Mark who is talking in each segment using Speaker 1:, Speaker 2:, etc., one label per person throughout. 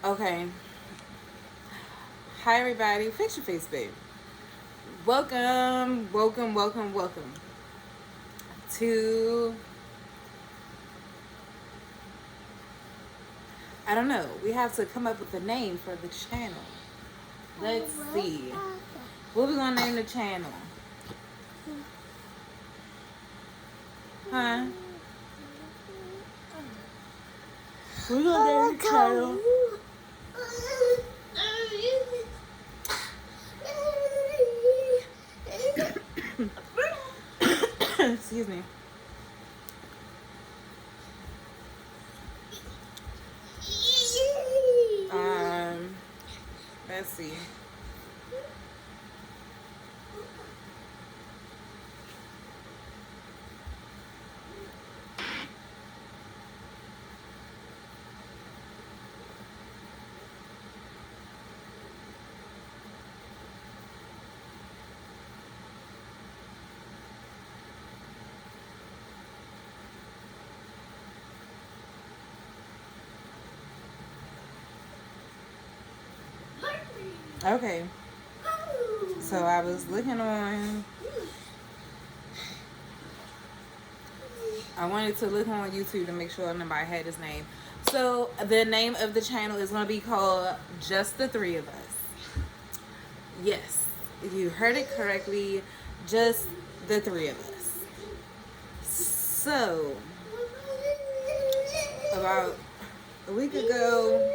Speaker 1: Okay. Hi, everybody. Fix your face, babe. Welcome to. I don't know. We have to come up with a name for the channel. Let's see. What we gonna name the channel? Huh? We gonna name the channel. Excuse me. Let's see. Okay. So I was looking on. I wanted to look on YouTube to make sure nobody had his name. So the name of the channel is going to be called Just the Three of Us. Yes, you heard it correctly. Just the three of us. So about a week ago,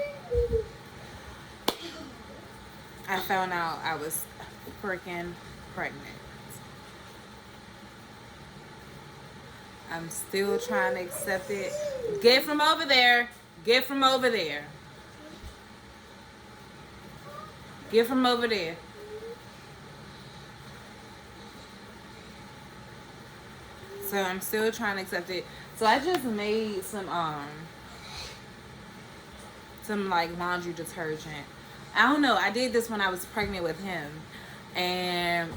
Speaker 1: I found out I was freaking pregnant. I'm still trying to accept it. Get from over there. Get from over there. Get from over there. So I'm still trying to accept it. So I just made some like laundry detergent. I don't know. I did this when I was pregnant with him, and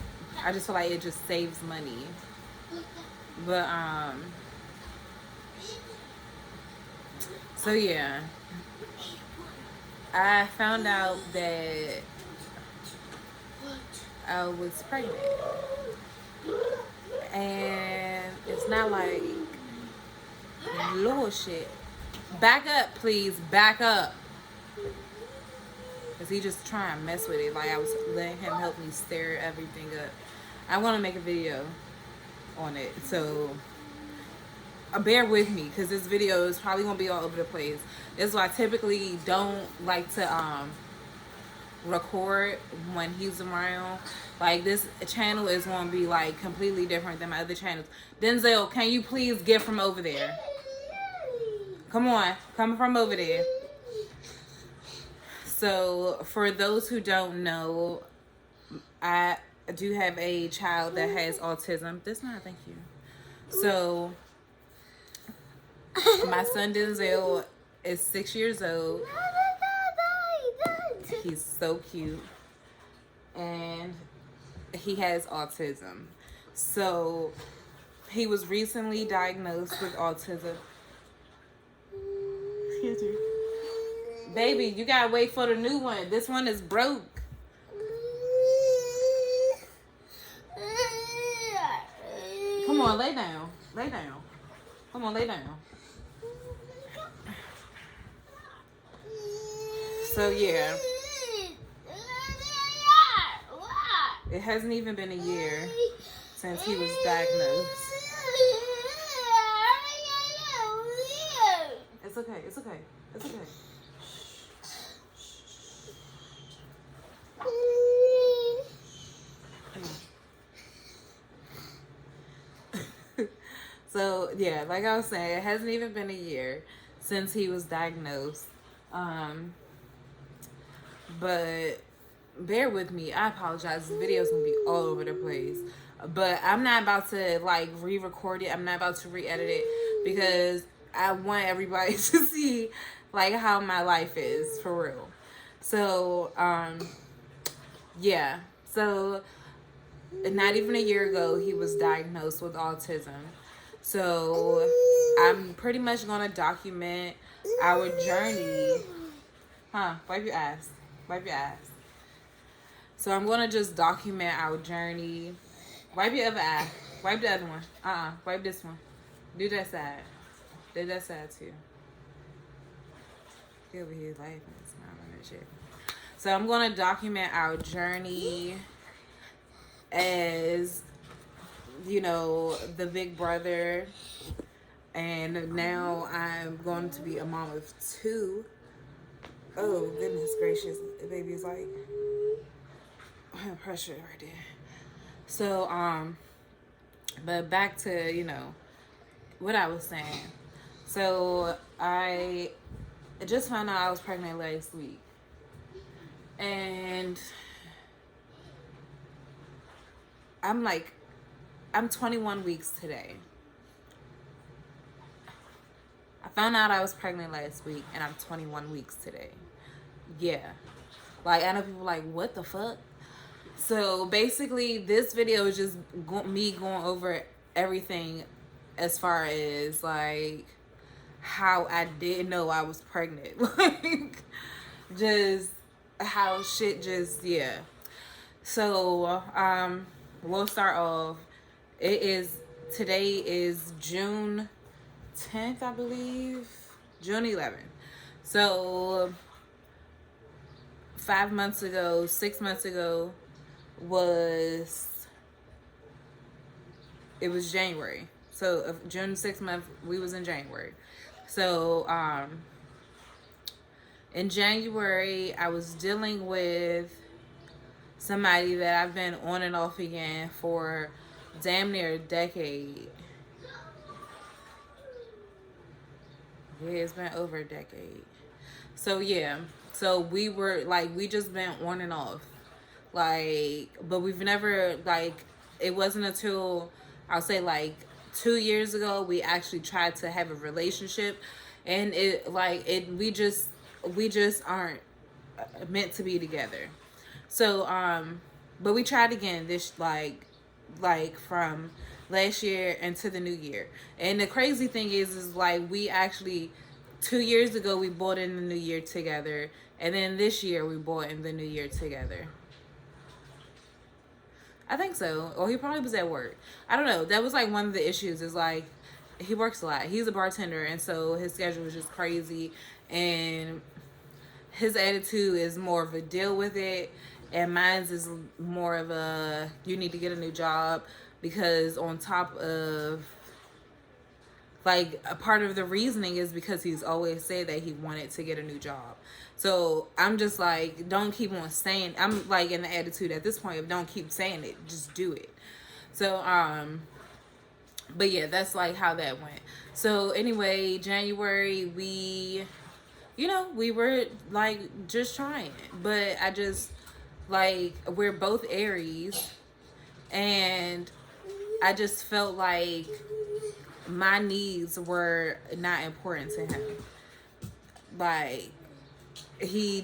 Speaker 1: I just feel like it just saves money. But so yeah, I found out that I was pregnant, and it's not like little shit. Back up, please. Back up. Cause he just trying to mess with it. Like I was letting him help me stir everything up. I want to make a video on it, so bear with me because this video is probably gonna be all over the place. This is why I typically don't like to record when he's around. Like this channel is gonna be like completely different than my other channels. Denzel, can you please get from over there? Come on, come from over there. So for those who don't know, I do have a child that has autism. This not, thank you. So my son Denzel is 6 years old. He's so cute. And he has autism. So he was recently diagnosed with autism. Excuse me. Baby, you gotta wait for the new one. This one is broke. Come on, lay down. Lay down. Come on, lay down. So yeah. It hasn't even been a year since he was diagnosed. It's okay. It's okay. It's okay. So yeah, like I was saying, it hasn't even been a year since he was diagnosed. But bear with me. I apologize. This video is gonna be all over the place. But I'm not about to like re-record it. I'm not about to re-edit it because I want everybody to see like how my life is for real. So yeah. So not even a year ago he was diagnosed with autism. So I'm pretty much gonna document our journey Huh? Wipe your ass. Wipe your ass. So I'm gonna just document our journey. Wipe your other eye. Wipe the other one. Wipe this one. Do that side. Do that side too. He over here laughing. It's not on that shit. So I'm gonna document our journey as, you know, the big brother. And now I'm going to be a mom of 2. Oh, goodness gracious. The baby's like pressure right there. So, but back to, you know, what I was saying. So I just found out I was pregnant last week. And I'm 21 weeks today. I found out I was pregnant last week and I'm 21 weeks today. Yeah. Like, I know people like, what the fuck? So basically, this video is just me going over everything as far as like how I didn't know I was pregnant. Like, just how shit just, yeah. So, we'll start off. Today is June 10th, I believe. June 11th. So 6 months ago was January. So June 6th month, we was in January. So in January, I was dealing with somebody that I've been on and off again for damn near a decade. Yeah, it's been over a decade. So yeah, so we just been on and off. Like, but we've never, like, it wasn't until, I'll say, like, 2 years ago, we actually tried to have a relationship. And we just aren't meant to be together. So, but we tried again this, like from last year into the new year. And the crazy thing is like, we actually, 2 years ago, we bought in the new year together. And then this year, we bought in the new year together. I think so. Or he probably was at work. I don't know. That was like one of the issues, is like, he works a lot. He's a bartender, and so his schedule was just crazy. And his attitude is more of a deal with it, and mine's is more of a, you need to get a new job, because on top of, like, a part of the reasoning is because he's always said that he wanted to get a new job. So I'm just like, don't keep on saying, I'm like in the attitude at this point of don't keep saying it, just do it. So but yeah, that's like how that went. So anyway, January, we were like just trying, but I just, like, we're both Aries, and I just felt like my needs were not important to him. Like, he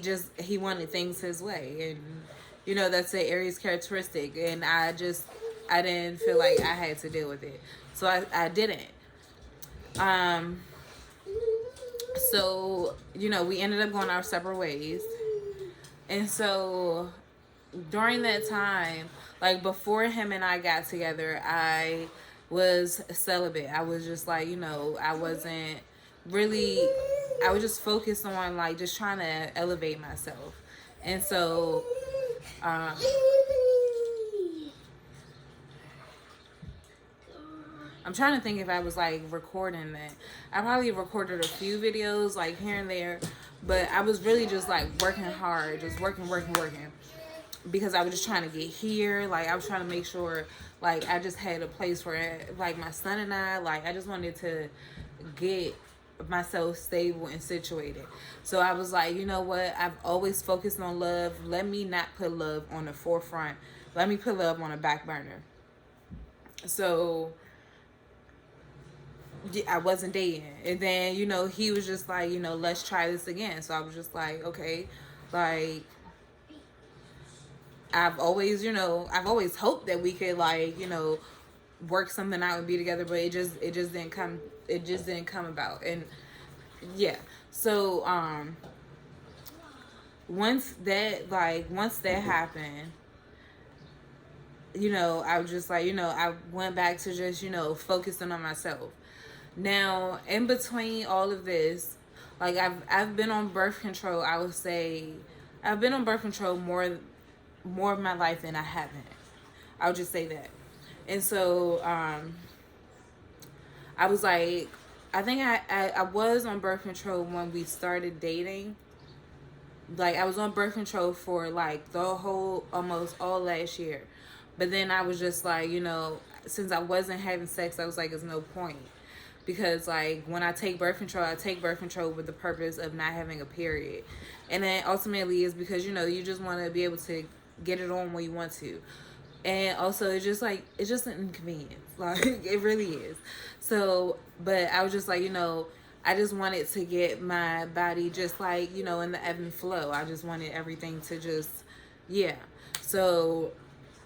Speaker 1: wanted things his way, and that's an Aries characteristic, and I didn't feel like I had to deal with it, so I didn't. So we ended up going our separate ways. And so during that time, like, before him and I got together, I was celibate. I was just like, I wasn't really, I was just focused on, like, just trying to elevate myself. And so I'm trying to think if I was, like, recording that. I probably recorded a few videos, like, here and there, but I was really just, like, working hard, just working, because I was just trying to get here. Like, I was trying to make sure, like, I just had a place for, like, my son and I, like, I just wanted to get myself stable and situated. So I was like, you know what? I've always focused on love. Let me not put love on the forefront. Let me put love on a back burner. So I wasn't dating. And then, he was just like, let's try this again. So I was just like, okay, like, I've always hoped that we could, like, work something out and be together, but it just didn't come about. And yeah, so once that happened, I was just like, I went back to just, focusing on myself. Now, in between all of this, like I've been on birth control. I would say I've been on birth control more of my life than I haven't. I would just say that. And so I was like, I think I was on birth control when we started dating. Like, I was on birth control for like the whole, almost all last year. But then I was just like, since I wasn't having sex, I was like, there's no point. Because like when I take birth control, I take birth control with the purpose of not having a period. And then ultimately is because, you just want to be able to get it on when you want to. And also it's just an inconvenience. Like, it really is. So, but I was just like, I just wanted to get my body just like, in the ebb and flow. I just wanted everything to just, yeah. So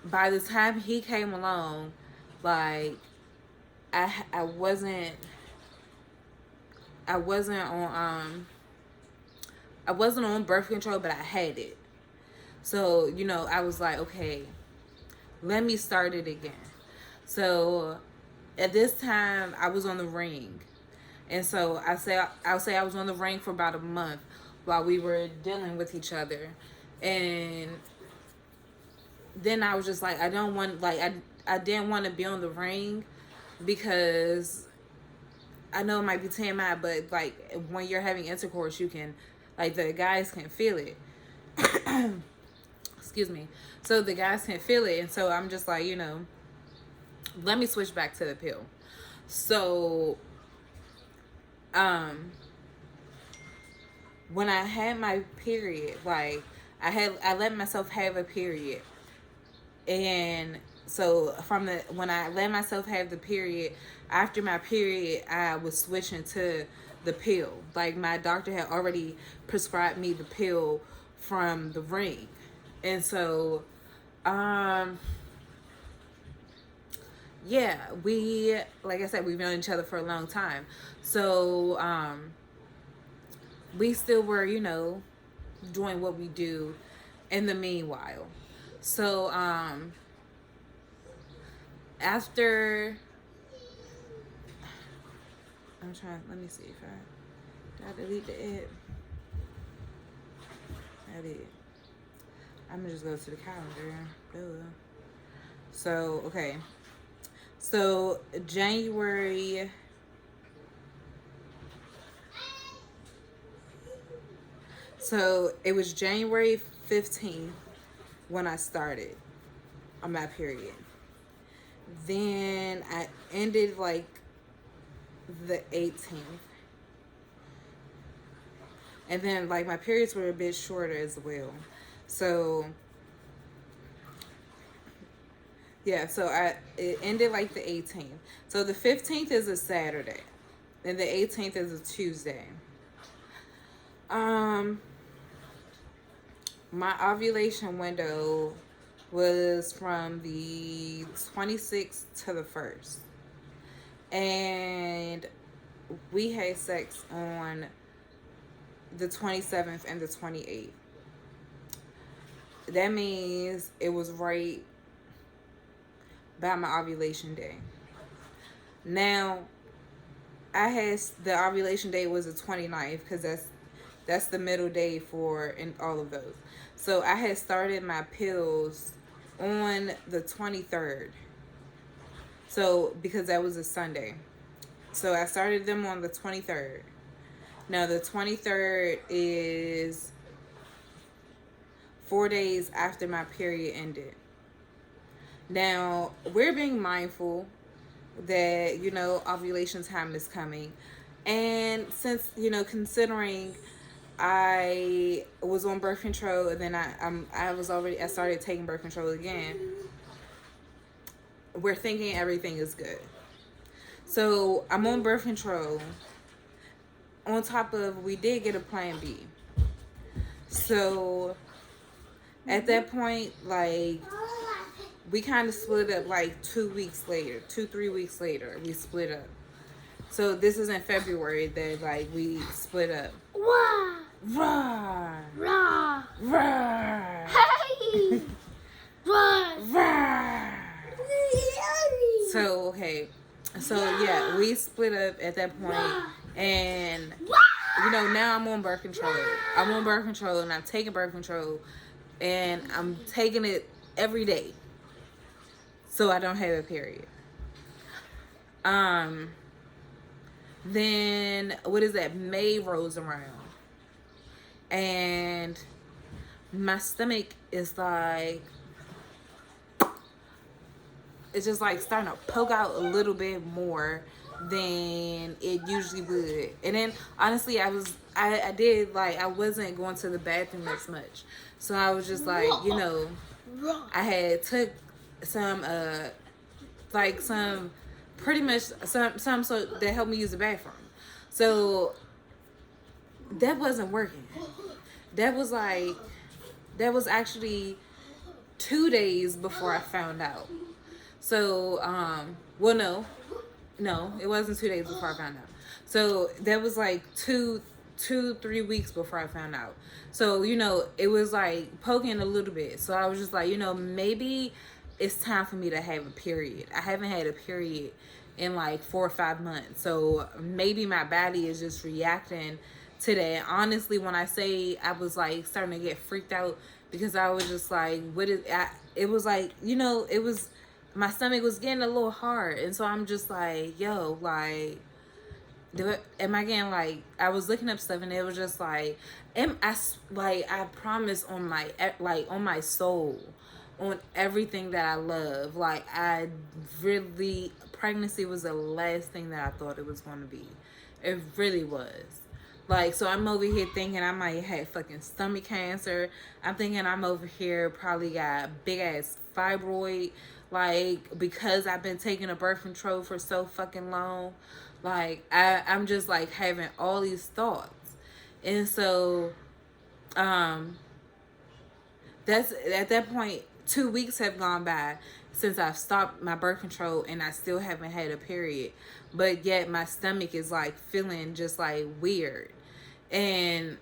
Speaker 1: by the time he came along, like, I wasn't on birth control, but I had it. So, I was like, okay, let me start it again. So at this time I was on the ring. And so I'll say I was on the ring for about a month while we were dealing with each other. And then I was just like, I didn't want to be on the ring because I know it might be TMI, but like when you're having intercourse, you can, like, the guys can feel it. Excuse me. So the guys can feel it. And so I'm just like, let me switch back to the pill. So when I had my period, like I let myself have a period. And so when I let myself have the period, after my period, I was switching to the pill. Like, my doctor had already prescribed me the pill from the ring. And so, yeah, like I said, we've known each other for a long time. So, we still were, doing what we do in the meanwhile. So, after, let me see if did I delete the ad? I did. I'm gonna just go to the calendar. So, okay. So, January. So, it was January 15th when I started on my period. Then I ended like the 18th. And then like my periods were a bit shorter as well. So yeah, so it ended like the 18th. So the 15th is a Saturday. And the 18th is a Tuesday. My ovulation window was from the 26th to the 1st. And we had sex on the 27th and the 28th. That means it was right by my ovulation day. Now, I had the ovulation day was the 29th because that's the middle day for in all of those. So I had started my pills on the 23rd. So because that was a Sunday. So I started them on the 23rd. Now the 23rd is 4 days after my period ended. Now, we're being mindful that, ovulation time is coming. And since, considering I was on birth control and then I started taking birth control again, we're thinking everything is good. So I'm on birth control. On top of, we did get a plan B. So at that point, like, we kind of split up like 3 weeks later, we split up. So this is in February that like we split up. Rah! Rah! Rah! we split up at that point, and you know, now I'm on birth control. I'm on birth control, and I'm taking birth control, and I'm taking it every day, so I don't have a period. Then what is that? May rolls around, and my stomach is like, it's just like starting to poke out a little bit more than it usually would. And then honestly, I did, like, I wasn't going to the bathroom as much, so I was just like, you know, I had took some like some pretty much some so that helped me use the bathroom. So that wasn't working. That was actually 2 days before I found out. So well, no, it wasn't 2 days before I found out. So that was like 3 weeks before I found out. So, you know, it was like poking a little bit. So I was just like, you know, maybe it's time for me to have a period. I haven't had a period in like 4 or 5 months. So maybe my body is just reacting to that. Honestly, when I say I was like starting to get freaked out, because I was just like, it was like, you know, it was, my stomach was getting a little hard. And so I'm just like, yo, like, am I getting, like, I was looking up stuff, and it was just like, I promise on my soul, on everything that I love, like, I really, pregnancy was the last thing that I thought it was going to be. It really was. Like, so I'm over here thinking I might have fucking stomach cancer. I'm thinking I'm over here probably got big ass fibroid, like, because I've been taking a birth control for so fucking long. Like, I'm just like having all these thoughts. And so that's, at that point, 2 weeks have gone by since I've stopped my birth control, and I still haven't had a period. But yet my stomach is like feeling just like weird. And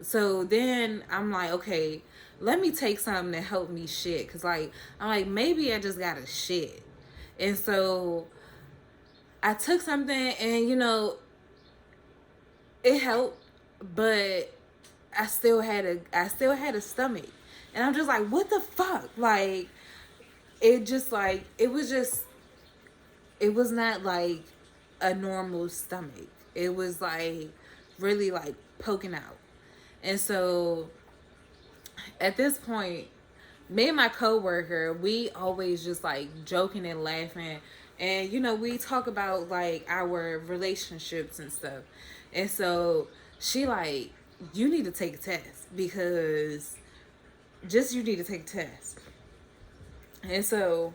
Speaker 1: so then I'm like, okay, let me take something to help me shit. Because, like, I'm like, maybe I just gotta shit. And so I took something, and, you know, it helped, but I still had a stomach. And I'm just like, what the fuck? Like, it was not like a normal stomach. It was like really like poking out. And so at this point, me and my coworker, we always just like joking and laughing, and, you know, we talk about like our relationships and stuff. And so she like, you need to take a test, because you need to take a test. And so,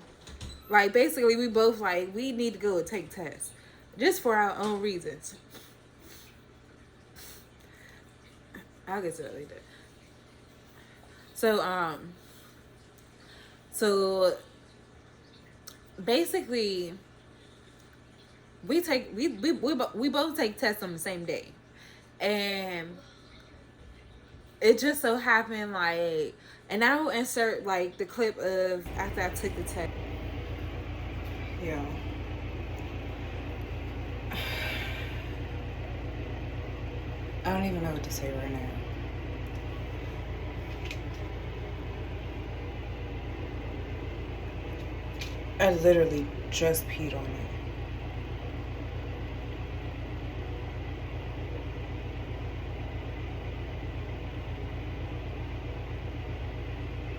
Speaker 1: like, basically we both like, we need to go and take tests, just for our own reasons. I'll get to that later. So basically we both take tests on the same day. And it just so happened, like, and I will insert like the clip of after I took the test. Yeah. I don't even know what to say right now. I literally just peed on it.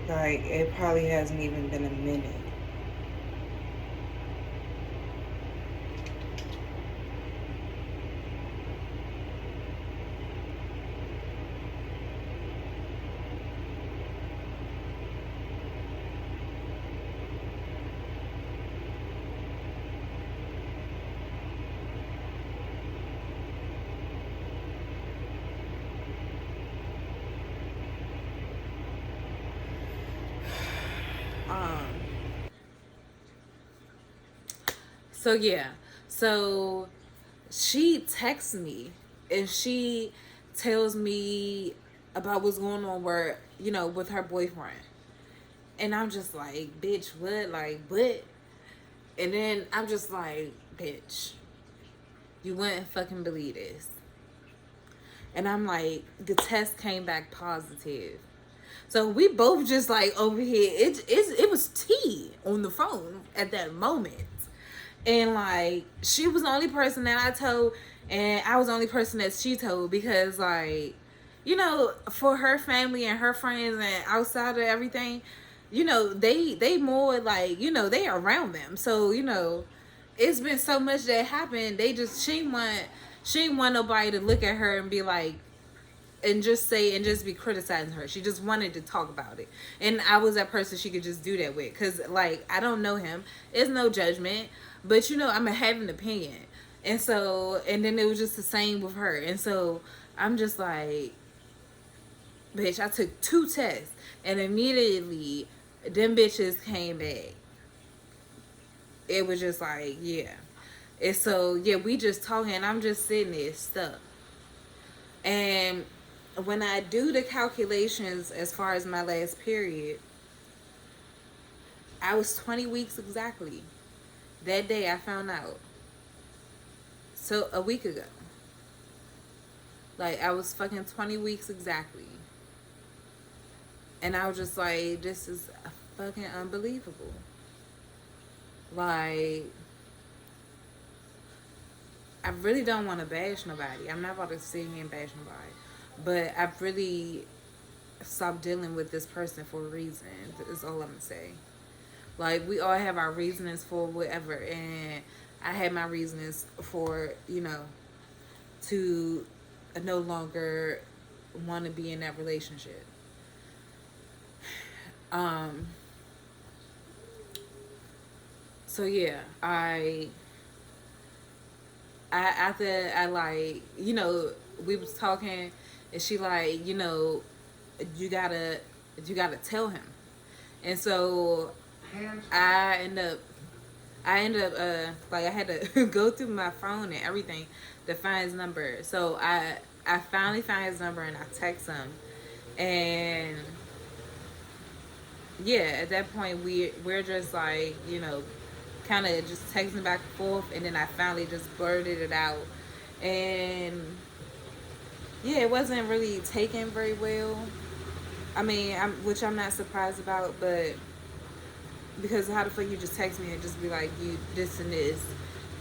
Speaker 1: Like, it probably hasn't even been a minute. So yeah, so she texts me, and she tells me about what's going on, where, you know, with her boyfriend. And I'm just like, bitch, what? Like, what? And then I'm just like, bitch, You wouldn't fucking believe this. And I'm like, the test came back positive. So we both just like over here. It was tea on the phone at that moment. And like, she was the only person that I told, and I was the only person that she told, because like, you know, for her family and her friends and outside of everything, you know, they more like, you know, they around them. So, you know, it's been so much that happened. She didn't want nobody to look at her and be like, and just say and just be criticizing her. She just wanted to talk about it, and I was that person she could just do that with, because like, I don't know him, it's no judgment, but you know, I'm gonna have an opinion. And so, and then it was just the same with her. And so I'm just like, bitch, I took 2 tests and immediately them bitches came back. It was just like, yeah. And so yeah, we just talking, and I'm just sitting there stuck. And when I do the calculations as far as my last period, I was 20 weeks exactly. That day I found out. So a week ago. Like, I was fucking 20 weeks exactly. And I was just like, this is fucking unbelievable. Like, I really don't want to bash nobody. I'm not about to sit here and bash nobody. But I've really stopped dealing with this person for a reason. Is all I'm going to say. Like, we all have our reasons for whatever. And I had my reasons for, you know, to no longer want to be in that relationship. So yeah, after I like, you know, we was talking, and she like, you know, you gotta tell him. And so I end up like, I had to go through my phone and everything to find his number. So I finally found his number, and I text him. And yeah, at that point we're just like, you know, kind of just texting back and forth. And then I finally just blurted it out. And yeah, it wasn't really taken very well. I mean, which I'm not surprised about, but because how the fuck you just text me and just be like, you this and this,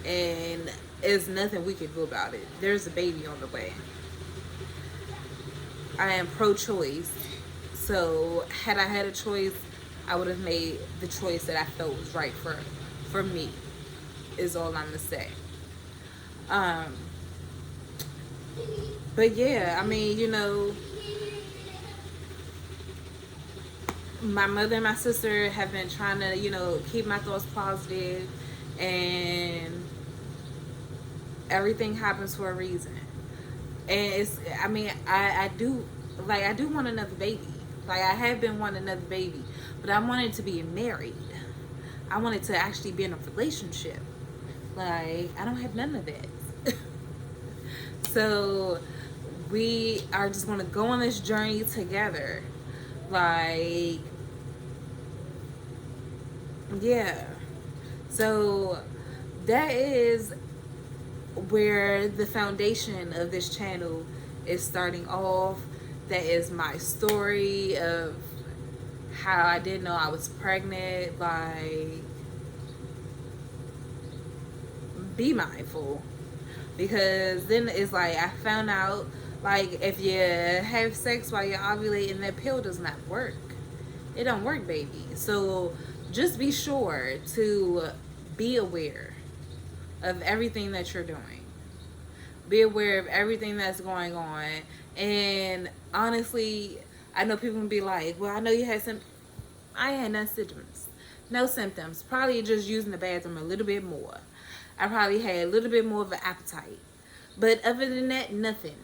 Speaker 1: and there's nothing we can do about it. There's a baby on the way. I am pro-choice, so had I had a choice, I would have made the choice that I felt was right for me. Is all I'm gonna say. But yeah, I mean, you know, my mother and my sister have been trying to, you know, keep my thoughts positive, and everything happens for a reason. And it's, I mean, I do, like, I do want another baby. Like, I have been wanting another baby, but I wanted to be married. I wanted to actually be in a relationship. Like, I don't have none of that. So we are just going to go on this journey together. Like, yeah. So that is where the foundation of this channel is starting off. That is my story of how I didn't know I was pregnant. Like, be mindful, because then it's like, I found out, like, if you have sex while you're ovulating, that pill does not work. It don't work, baby. So just be sure to be aware of everything that you're doing. Be aware of everything that's going on. And honestly, I know people can be like, well, I know you had some. I had no symptoms. No symptoms. Probably just using the bathroom a little bit more. I probably had a little bit more of an appetite. But other than that, nothing.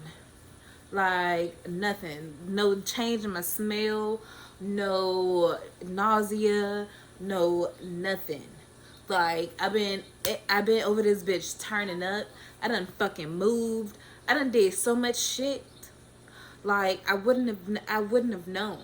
Speaker 1: Like, nothing. No change in my smell. No nausea. No nothing. Like, I've been over this bitch turning up. I done fucking moved. I done did so much shit. Like, I wouldn't have known.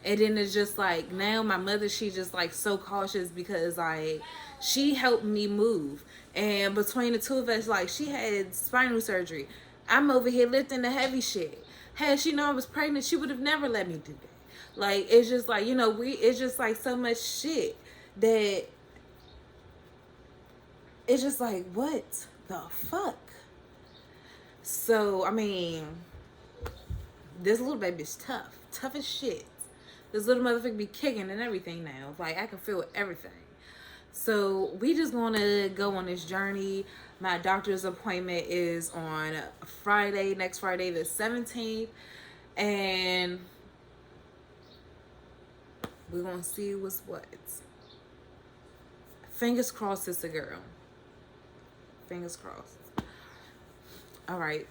Speaker 1: And then it's just like now my mother, she just like so cautious because like she helped me move. And between the two of us, like she had spinal surgery. I'm over here lifting the heavy shit. Had she known I was pregnant, she would have never let me do that. Like it's just like, you know, it's just like so much shit that it's just like, what the fuck? So I mean, this little baby's tough. Tough as shit. This little motherfucker be kicking and everything now. Like, I can feel everything. So, we just want to go on this journey. My doctor's appointment is on Friday, next Friday, the 17th. And we're going to see what's what. Fingers crossed it's a girl. Fingers crossed. All right.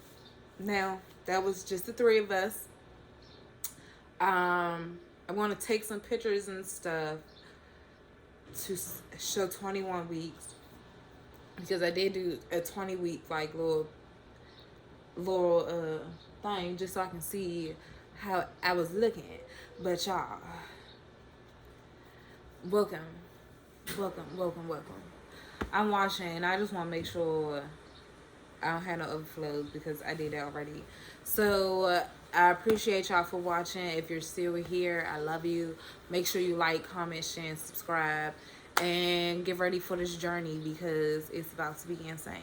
Speaker 1: Now, that was just the three of us. I want to take some pictures and stuff to show 21 weeks because I did do a 20-week like little thing just so I can see how I was looking. But y'all, welcome. I'm watching. I just want to make sure I don't have no overflows because I did that already. So I appreciate y'all for watching. If you're still here, I love you. Make sure you like, comment, share, and subscribe. And get ready for this journey because it's about to be insane.